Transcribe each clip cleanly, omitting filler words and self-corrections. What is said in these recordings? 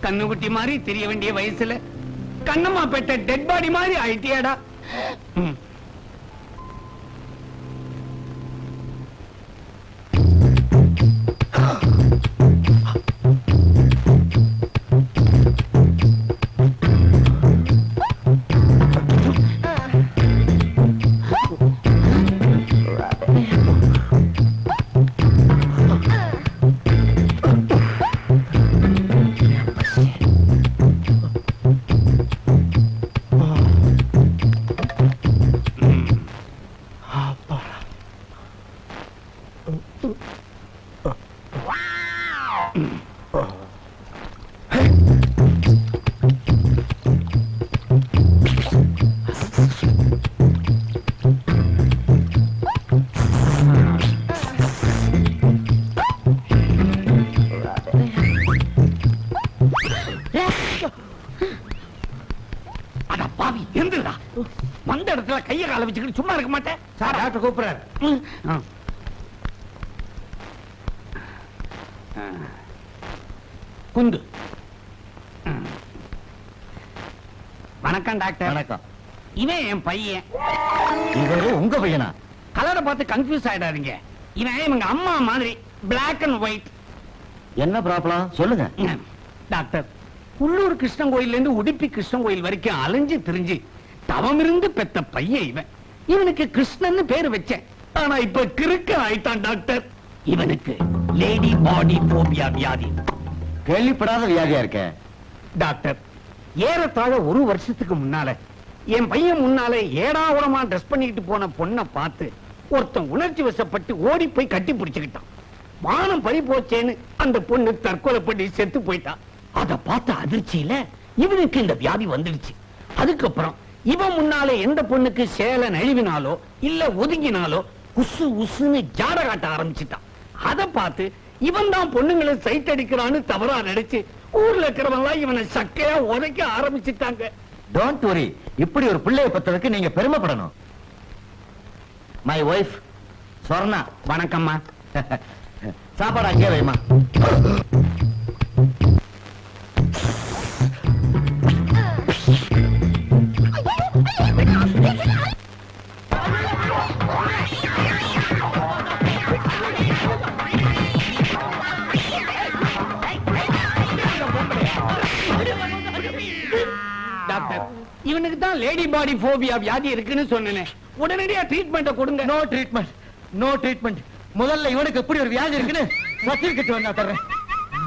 கண்ணுக்குட்டி மாதிரி தெரிய வேண்டிய வயசுல கண்ணம்மா பெற்ற டெட் பாடி மாதிரி ஆயிட்டியாடா. வந்த இடத்துல கைய கால வச்சுக்கிட்டு சும்மா இருக்க மாட்டேன். டாக்டர் கூப்பிடுறாரு. குந்து. வணக்கம் டாக்டர். வணக்கம். இவன் என் பையன். இவரு உங்க பையனா? கலரை பார்த்து கன்ஃபியூஸ் ஆயிடாதீங்க. இவன் இவங்க அம்மா மாதிரி பிளாக் அண்ட் ஒயிட். என்ன ப்ராப்ளம் சொல்லுங்க டாக்டர். உள்ளூர் கிருஷ்ணன் கோயில்ல இருந்து உடுப்பி கிருஷ்ணன் கோயில் வரைக்கும் அலைஞ்சு திரிஞ்சு தவம் இருந்து பெத்த பையன் இவன். இவனுக்கு கிருஷ்ணன் பேரு வச்சேன். ஆனா இப்ப கிறுக்க ஆயிட்டான் டாக்டர். இவனுக்கு லேடி பாடி போபியா வியாதி. கேள்விப்படாத வியாதியா இருக்க டாக்டர். ஏறத்தாழ ஒரு வருஷத்துக்கு முன்னால என் பையன் முன்னாலே ஏடாவுடமா ட்ரெஸ் பண்ணிட்டு போன பொண்ணை பார்த்து ஒருத்தன் உணர்ச்சி வசப்பட்டு ஓடி போய் கட்டி பிடிச்சுக்கிட்டான். வானம் பறி போச்சேன்னு அந்த பொண்ணு தற்கொலை பண்ணி செத்து போயிட்டான். அதை பார்த்த அதிர்ச்சியில இவனுக்கு இந்த வியாதி வந்துடுச்சு. அதுக்கப்புறம் இவன் முன்னாலே எந்த பொண்ணுக்கு சேலை நழுவினாலோ இல்ல ஒதுங்கினாலோ உசு உசுன்னு ஜாட காட்ட ஆரம்பிச்சுட்டான். அதை பார்த்து இவன் தான் பொண்ணுங்களை சைட் அடிக்கிறான்னு தவறா நினைச்சு ஊர்ல இருக்கிறவங்க இவனை சக்கையா உதைக்க ஆரம்பிச்சுட்டாங்க. Don't worry. இப்படி ஒரு பிள்ளையை பெற்றதுக்கு நீங்க பெருமைப்படணும். My wife Swarna. வணக்கம்மா. சாப்பாடு அங்கே வைமா. டாக்டர், இவனுக்கு தான் லேடி பாடி போபியா வியாதி இருக்குன்னு சொன்னேன். உடனடியா ட்ரீட்மெண்ட் கொடுங்க. No treatment, no treatment. முதல்ல இவனுக்கு எப்படி ஒரு வியாதி இருக்குன்னு சர்டிபிகேட் வாங்க தரேன்.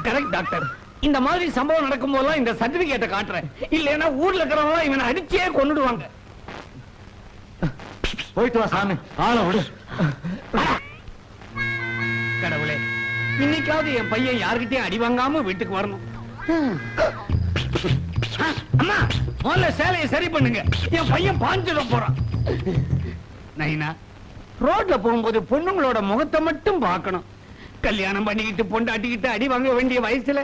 Correct doctor. இந்த மாதிரி சம்பவம் நடக்கும் போதெல்லாம் இந்த சர்டிபிகேட்டை காட்டுறேன். இல்லைன்னா ஊர்ல இருக்கிறவங்க இவனை அடிச்சே கொன்னுடுவாங்க. போயிட்டு வா சாமி. ஆள விடு. கடவுளே, இன்னைக்காவது என் பையன் யாருக்கிட்டையும் அடி வாங்காம வீட்டுக்கு வரணும். அம்மா, முதல்ல சேலையை சரி பண்ணுங்க. என் பையன் பாஞ்சிட போறான். நைனா, ரோட்ல போகும்போது பொண்ணுங்களோட முகத்தை மட்டும் பார்க்கணும். கல்யாணம் பண்ணிக்கிட்டு பொண்டாட்டிக்கிட்டு அடி வாங்க வேண்டிய வயசுல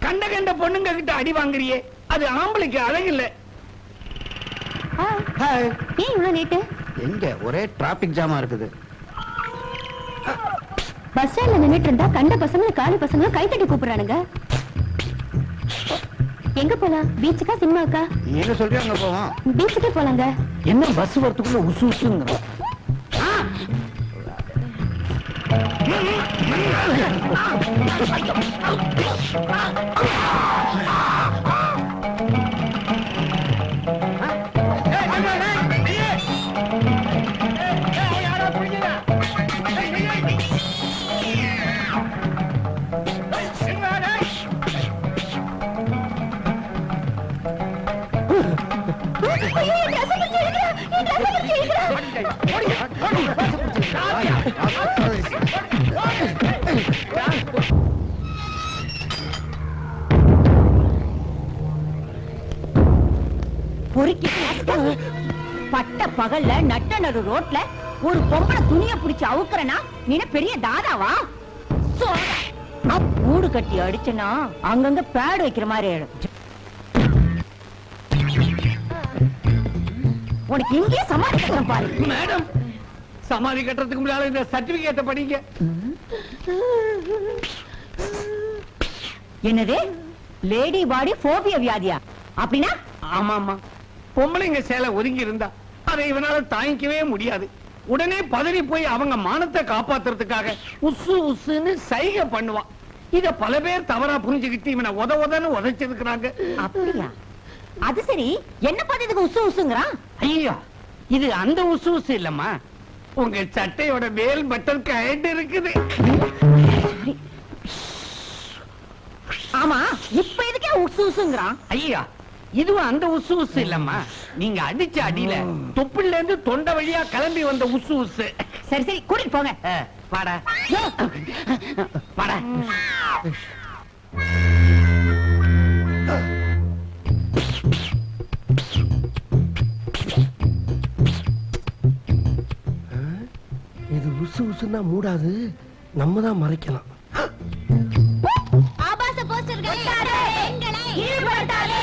கண்ட கண்ட பொண்ணுங்க கிட்ட அடி வாங்குறியே, அது ஆம்பளைக்கு அழகில்லை. எங்க ஒரே டிராபிக் ஜாமா இருக்குது. பஸ் ஸ்டாண்ட்ல நின்னுட்டு இருந்தா கண்ட பசங்க காலி பசங்க கைத்தட்டி கூப்பிடுறானுங்க. எங்க போலாம்? பீச்சுக்கா சினிமாக்கா? என்ன சொல்றீங்க? அங்க போவோம். பீச்சுக்கே போலாங்க. என்ன பஸ் வரத்துக்குள்ள உசு உசுங்க. பட்ட பகல்ல நட்ட நடு ரோட்ல ஒரு பொம்பளை துணியை பிடிச்சு அவுக்குறனா நீ பெரிய தாதாவா? கூடு கட்டி அடிச்சனா அங்கங்க பேடு வைக்கிற மாதிரி ஆயிடும். உனக்கு இங்கே சமாளி கட்டணும் பாரு. மேடம், சமாதி கட்டுறதுக்கு முன்னால இந்த சர்டிபிகேட்ட படிங்க. என்னது லேடி பாடி போபியா வியாதியா? அப்படின்னா? ஆமா ஆமா, பொம்பளைங்க சேலை ஒதுங்கி இருந்தா அதை இவனால தாங்கிக்கவே முடியாது. உடனே பதறி போய் அவங்க மானத்தை காப்பாத்துறதுக்காக உசு உசுன்னு சைகை பண்ணுவான். இத பல பேர் தவறா புரிஞ்சுக்கிட்டு இவனை உதன்னு உதைச்சிருக்கிறாங்க. அப்படியா? அது சரி, என்ன பார்த்ததுக்கு உசு உசுங்கிறான்? ஐயா, இது அந்த உசு உசு இல்லம்மா, உங்க சட்டையோட மேல் பட்டன் கயண்டு இருக்குது. ஆமா, இப்ப எதுக்கே உசு உசுங்கிறான்? ஐயா, இதுவும் அந்த உசு உசு இல்லம்மா, நீங்க அடிச்ச அடியில தொப்புல இருந்து தொண்டை வழியா கிளம்பி வந்த உசு உசு. சரி சரி, கூட்டிட்டு போங்க. வாடா வாடா. இது உசு உசுன்னா மூடாது, நம்ம தான் மறைக்கலாம். ஆபாச போஸ்டர்களை பெண்களை ஈடுபடுத்தாதே,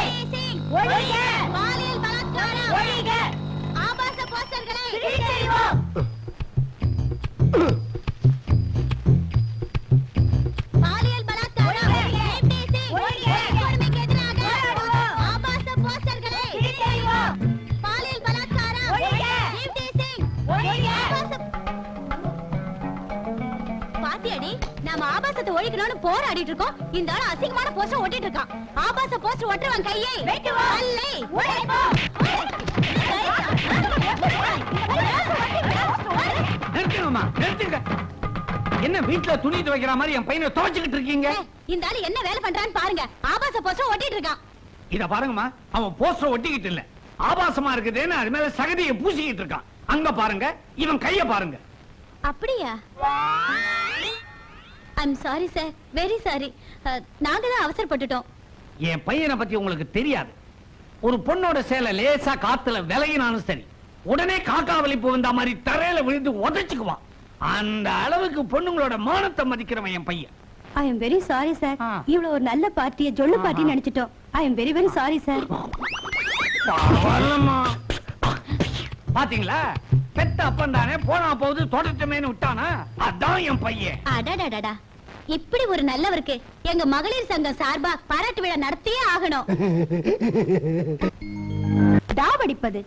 ஒழிக பாலியல் பலாத்காரம், ஒழிக ஆபாச போஸ்டர்களை கிழித்தெறிவோம். பாலியல் பலாத்காரம், ரேப் டேசிங், வன்கொடுமைக்கு எதிராக ஆபாச போஸ்டர்களை கிழித்தெறிவோம். பாலியல் பலாத்காரம், ரேப் டேசிங், பாத்தியடி, நாம ஆபாசத்தை ஒழிக்கணும்னு போராடிட்டு இருக்கோம். இந்த ஆள் அசிங்கமான போஸ்டர் ஒட்டிட்டு இருக்கான். ஆபாச போஸ்டர் ஒட்டுறவன் கையை வெட்டுவோம், அல்லை உடைப்போம். நிறுத்துங்கம்மா, நிறுத்துங்க. என்ன வீட்டுல துணி துவைக்கிற மாதிரி என் பையனை துவைச்சுக்கிட்டு இருக்கீங்க? இந்த ஆள் என்ன வேலை பண்றான்னு பாருங்க. ஆபாச போஸ்டர் ஒட்டிட்டு இருக்கான். இத பாருங்கம்மா, அவன் போஸ்டர் ஒட்டிக்கிட்டு இல்ல, ஆபாசமா இருக்குதுன்னு அது மேல சகதியை பூசிக்கிட்டு இருக்கான். அங்க பாருங்க, இவன் கைய பாருங்க. அப்படியா? I'm sorry sir, very sorry. நாங்க தான் அவசரப்பட்டுட்டோம். என் பையனை பத்தி உங்களுக்கு தெரியாது. ஒரு பொண்ணோட சேலை லேசா காத்துல விலகினாலும் சரி, உடனே காக்கா வலிப்பு வந்த மாதிரி தரையில விழுந்து உதைச்சுக்குவான். அந்த அளவுக்கு பொண்ணுங்களோட மானத்தை மதிக்கிறவன் என் பையன். I am very sorry sir. இவ்வளவு ஒரு நல்ல பார்ட்டியை ஜொல்லு பார்ட்டி நினைச்சிட்டோம். I am very very sorry sir. பாத்தீங்களா, பெத்த அப்பன் தானே போனா போகுது தொடர்ச்சமேன்னு விட்டானா, அதான் என் பையன். அடடடடா, இப்படி ஒரு நல்லவருக்கு எங்க மகளிர் சங்கம் சார்பா பாராட்டு விழா நடத்தியே ஆகணும். டாவடிப்பது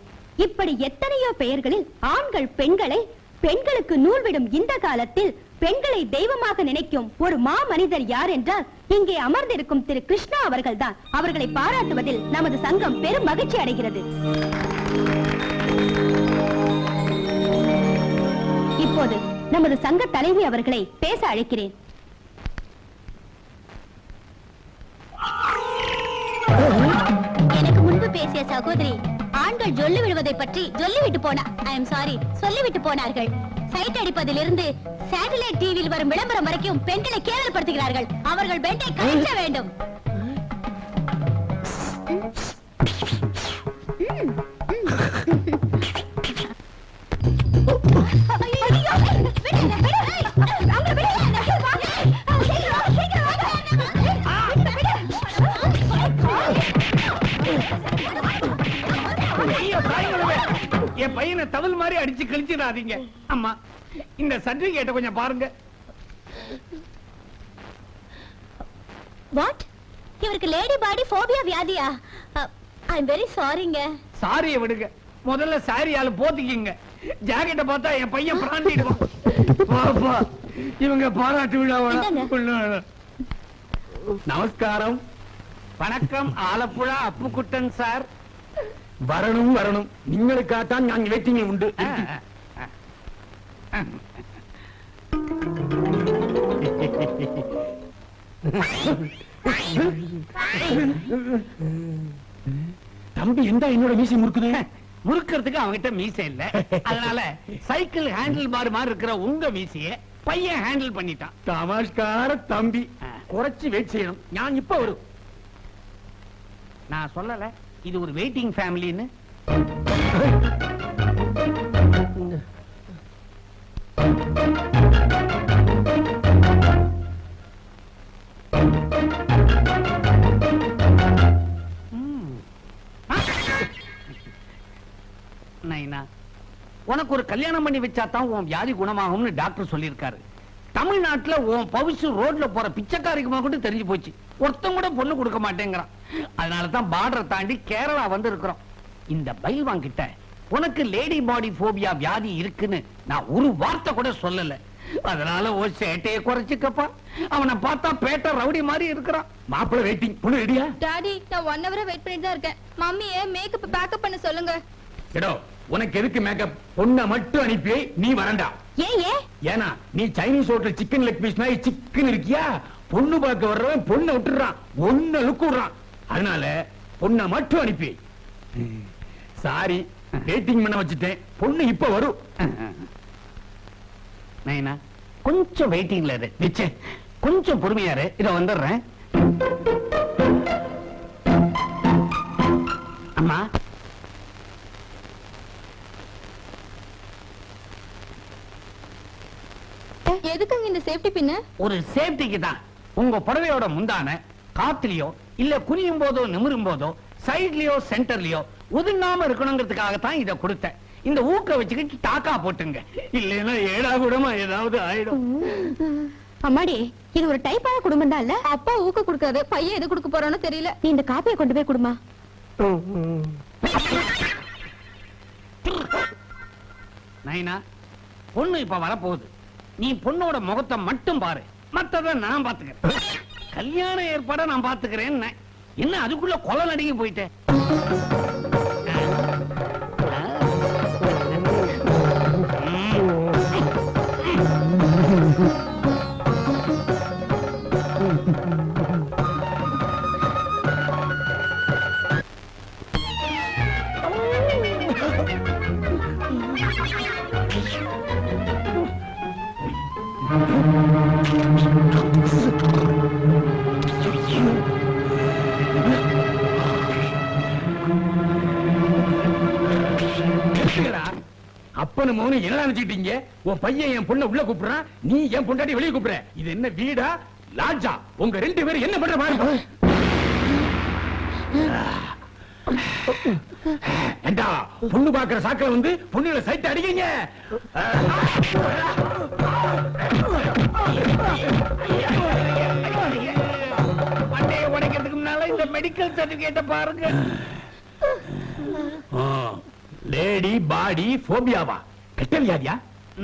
இப்படி எத்தனையோ பெயர்களில் ஆண்கள் பெண்களை, பெண்களுக்கு நூல் விடும் இந்த காலத்தில் பெண்களை தெய்வமாக நினைக்கும் ஒரு மா மனிதர் யார் என்றால் இங்கே அமர்ந்திருக்கும் திரு கிருஷ்ணா அவர்கள்தான். அவர்களை பாராட்டுவதில் நமது சங்கம் பெரும் மகிழ்ச்சி அடைகிறது. இப்போது நமது சங்க தலைவி அவர்களை பேச அழைக்கிறேன். எனக்கு முன்பு பேசிய சகோதரி ஆண்கள் ஜொல்லு விடுவதை பற்றி சொல்லிவிட்டு போனார். ஐ எம் சாரி, சொல்லிவிட்டு போனார்கள். சைட் அடிப்பதிலிருந்து சேட்டலைட் டிவியில் வரும் விளம்பரம் வரைக்கும் பெண்களை கேவலப்படுத்துகிறார்கள். அவர்கள் பெண்டை கழிக்க வேண்டும். என் பையனை தவில் மாதிரி அடிச்சு கழிச்சிடாதீங்க. அம்மா, இந்த சர்டிபிகேட்டை கொஞ்சம் பாருங்க. வாட்? இவருக்கு லேடி பாடி போபியா வியாதியா? ஐ எம் வெரி சாரிங்க. சாரியை விடுங்க, முதல்ல சாரியால போத்திக்கிங்க. ஜாக்கெட்டை பார்த்தா என் பையன் பிராண்டிடுவான். பாப்பா, இவங்க பாராட்டு விழாவா? நமஸ்காரம். வணக்கம், ஆலப்புழா அப்புக்குட்டன் சார். வரணும் வரணும், நீங்களுக்காகத்தான் நான் வெயிட்டிங் உண்டு. தம்பி, எந்த என்னோட மீசை முறுக்குது? முறுக்கிறதுக்கு அவங்கிட்ட மீசை இல்ல, அதனால சைக்கிள் ஹேண்டில் பார் மாதிரி இருக்கிற உங்க மீசைய பையன் ஹேண்டில் பண்ணிட்டான். நமஸ்கார தம்பி, குறைச்சு வெயிட் செய்யணும். நான் இப்ப வரும். நான் சொல்லல இது ஒரு வெயிட்டிங் ஃபேமிலின்னு. நைனா, உனக்கு ஒரு கல்யாணம் பண்ணி வச்சாதான் உன் வியாதி குணமாகும்னு டாக்டர் சொல்லியிருக்காரு. தமிழ்நாட்டுல உன் பவுசு ரோட்ல போற பிச்சைக்காரிக்குமா கூட தெரிஞ்சு போச்சு. ஒருத்தன் கூட பொண்ணு கொடுக்க மாட்டேங்கிறான். அதனாலதான் பார்டரை தாண்டி கேரளா வந்து இருக்கிறோம். இந்த பைல்வான் கிட்ட உனக்கு லேடி பாடி போபியா வியாதி இருக்குன்னு நான் ஒரு வார்த்தை கூட சொல்லல. அதனால ஒரு சேட்டையை குறைச்சுக்கப்பா. அவனை பார்த்தா பேட்ட ரவுடி மாதிரி இருக்கிறான். மாப்பிள்ள வெயிட்டிங். பொண்ணு ரெடியா? டாடி, நான் 1 hour வெயிட் பண்ணிட்டு தான் இருக்கேன். மம்மியே மேக்கப் பேக்கப் பண்ண சொல்லுங்க. எடோ, உனக்கு எதுக்கு மேக்கப்? பொண்ணை மட்டும் அனுப்பி நீ வரண்டா. ஏன்னா நீ Chinese hotel chicken leg piece மாதிரி சிக்கன் இருக்கியா? பொண்ணு பார்க்க வர்றவன் பொண்ணை விட்டுறான், ஒன்ன லுக்கு விடுறான். அதனால பொண்ணை மட்டும் அனுப்பி. சாரி, வெயிட்டிங் பண்ண வச்சுட்டேன். பொண்ணு இப்ப வரும். நைனா, கொஞ்சம் வெயிட்டிங்ல இரு. நிச்சயம் கொஞ்சம் பொறுமையாரு. இத வந்துடுறேன். அம்மா, எதுக்குங்க இந்த சேஃப்டி பின்னு? ஒரு சேஃப்டிக்கு தான். உங்க புடவையோட முந்தான காத்துலயோ இல்ல குனியும் போதோ நிமிரும் போதோ சைட்லயோ சென்டர்லயோ ஒதுங்காம இருக்கணுங்கிறதுக்காக தான் இத கொடுத்தேன். இந்த ஊக்க வச்சுக்கிட்டு டாக்கா போட்டுங்க. இல்லைன்னா ஏடா கூடமா ஏதாவது ஆயிடும். அம்மாடி, இது ஒரு டைப்பான குடும்பம் தான் இல்ல? அப்பா ஊக்க கொடுக்காது, பையன் எது கொடுக்க போறானோ தெரியல. நீ இந்த காப்பியை கொண்டு போய் குடுமா. நைனா, பொண்ணு இப்ப வரப்போகுது. நீ பொண்ணோட முகத்தை மட்டும் பாரு, மத்தத நான் பாத்துக்கிறேன். கல்யாண ஏற்பாட நான் பாத்துக்கிறேன். என்ன அதுக்குள்ள கொலை நடுங்கி போயிட்டேன். அப்பனு மோனு என்ன நினைச்சிட்டீங்க? உன் பையன் என் பொண்ணை உள்ள கூப்பிடுறான், நீ என் பொண்டாட்டி வெளியே கூப்பிடுற. இது என்ன வீடா லாட்ஜா? உங்க 2 பேரும் என்ன பண்ற பாருங்க. ஏண்டா, பொண்ணு பாக்குற சாக்கில வந்து பொண்ணுல சைட் அடிக்கீங்க. பண்டைய உடைக்கிறதுக்கு முன்னால இந்த மெடிக்கல் சர்டிபிகேட்ட பாருங்க. லேடி பாடி போபியாவா? கெட்ட வியாதியா?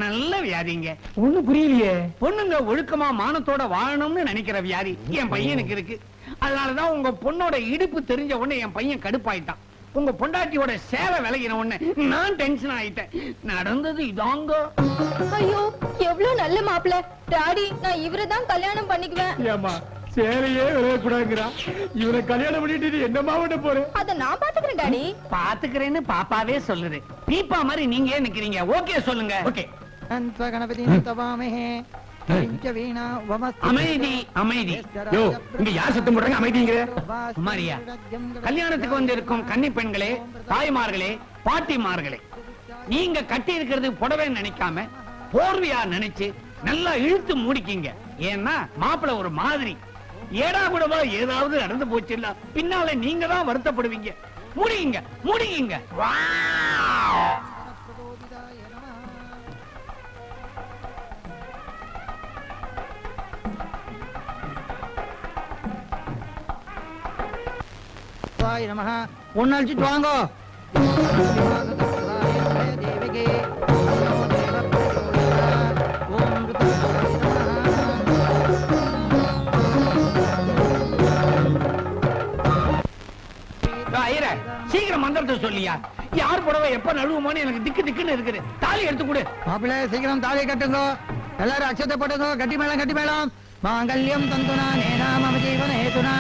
நல்ல வியாதிங்க. ஒண்ணு புரியலையே. பொண்ணுங்க ஒழுக்கமா மானத்தோட வாழணும்னு நினைக்கிற வியாதி என் பையனுக்கு இருக்கு. அதனாலதான் உங்க பொண்ணோட இடுப்பு தெரிஞ்ச உடனே என் பையன் கடுப்பாயிட்டான். உங்க பொண்டாட்டியோட சேலை விலகின உடனே நான் டென்ஷன் ஆயிட்டேன். நடந்தது இதாங்க. ஐயோ, எவ்வளவு நல்ல மாப்பிள்ள. டாடி, நான் இவரை தான் கல்யாணம் பண்ணிக்குவேன். ஏமா சேலையே விலகக்கூடாதுங்கிறா? இவனை கல்யாணம் பண்ணிட்டு என்னமா பண்ண போற? அத நான் பாத்துக்கிறேன் டாடி. பாத்துக்கிறேன்னு பாப்பாவே சொல்லுது. பீப்பா மாதிரி நீங்க ஏன் நிக்கிறீங்க? ஓகே சொல்லுங்க. ஓகே. அமைதி அமைதி. யோ, இங்க யார் சத்தம் போடுறாங்க? அமைதிங்கிற மாரியா? கல்யாணத்துக்கு வந்திருக்கும் கன்னி பெண்களே, தாய்மார்களே, பாட்டிமார்களே, நீங்க கட்டி இருக்கிறது புடவை நினைக்காம போர்வையா நினைச்சு நல்லா இழுத்து மூடிக்கிங்க. ஏன்னா மாப்பிள்ள ஒரு மாதிரி ஏடா கூடவா ஏதாவது நடந்து போச்சு இல்ல, பின்னால நீங்க தான் வருத்தப்படுவீங்க. மூடிங்க மூடிங்க. பொண்ணு அழிச்சிட்டு வாங்க. சீக்கிரம் மந்திரத்தை சொல்லியா? யார் புடவை எப்ப நழுவுமோன்னு எனக்கு திக்கு திக்குன்னு இருக்குது. தாலி எடுத்து கொடு. மாப்பிள்ளை, சீக்கிரம் தாலியை கட்டுங்க. எல்லாரும் அக்ஷத்தை போட்டுங்க. கட்டி மேளம் கட்டி மேளம். மாங்கல்யம் தந்துனா நேனா மம ஜீவன ஹேதுனா